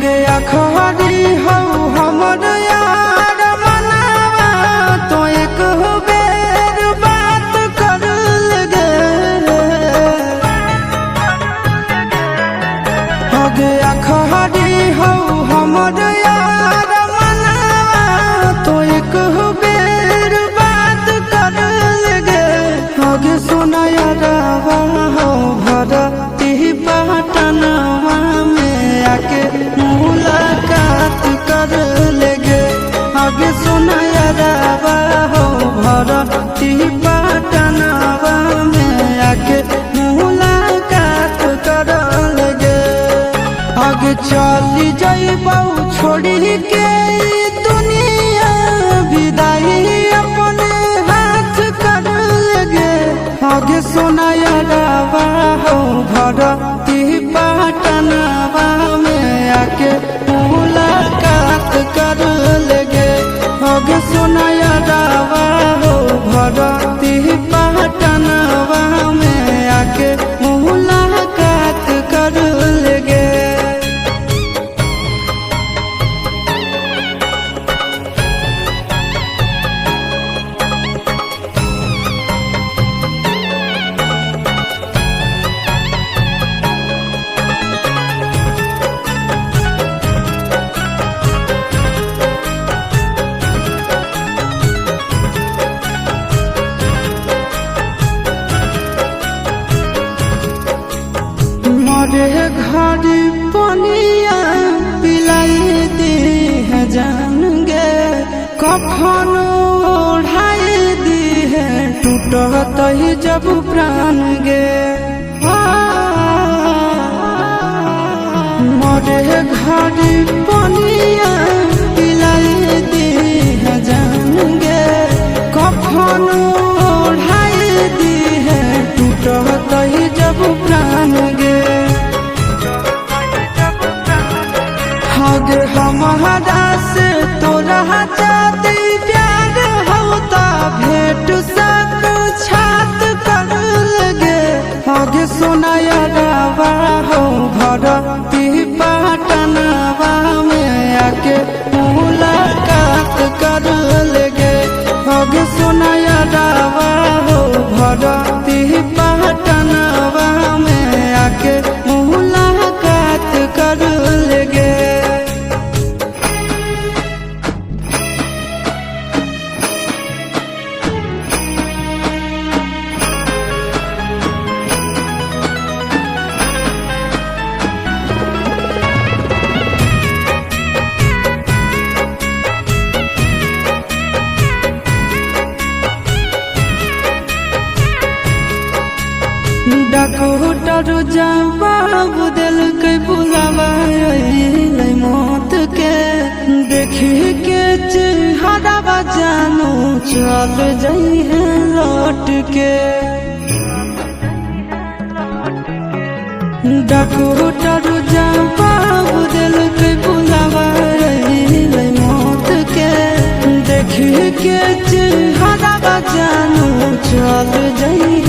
गया खरी हो हमर यार मनावा तो एक बेर बात कर लगे। हो गया खरी हो हमर यार मनावा तो एक बेर बात कर लगे। हो गे सोना यारवा हो भरती पटनवा में आके मुलाकात कर लेगे। आगे सुना यारवा हो भरती पटनवा में आके मुलाकात कर लेगे। आगे चली जाइबौ छोड़ी के दुनिया विदाई अपने हाथ कर लेगे। आगे सुना यारवा हो भरती पटनवा में आके मुलाकात कर लेगे। आगे सुना यारवा हो भरती पटनवा में आके मुलाकात कर लेगे। मरे घर पनिया पिलाई दी है जान गे। कफन ओढ़ाई दी है टूटत ही जब प्राण गे। मरे घर पनिया पिलाई दी है जान गे। कफन ओढ़ाई दी है टूटत ही जब प्राण गे। अगर हमारा से तोरा जाती प्यार होता भेंट साक्षात कर लगे। आगे सोना यारवा हो भरती पटनवा में आके मुलाकात कर लेगे। आगे सोना यारवा हो भरती पटनवा में आके मुलाकात कर लेगे। डॉक्टर जवाब दिल के बुलावा मौत के। देखी के चेहरा जानू चल जाई है लौट के। डॉक्टर जवाब दिल के बुलावा मौत के। देखी के चेहरा जानू चल जाई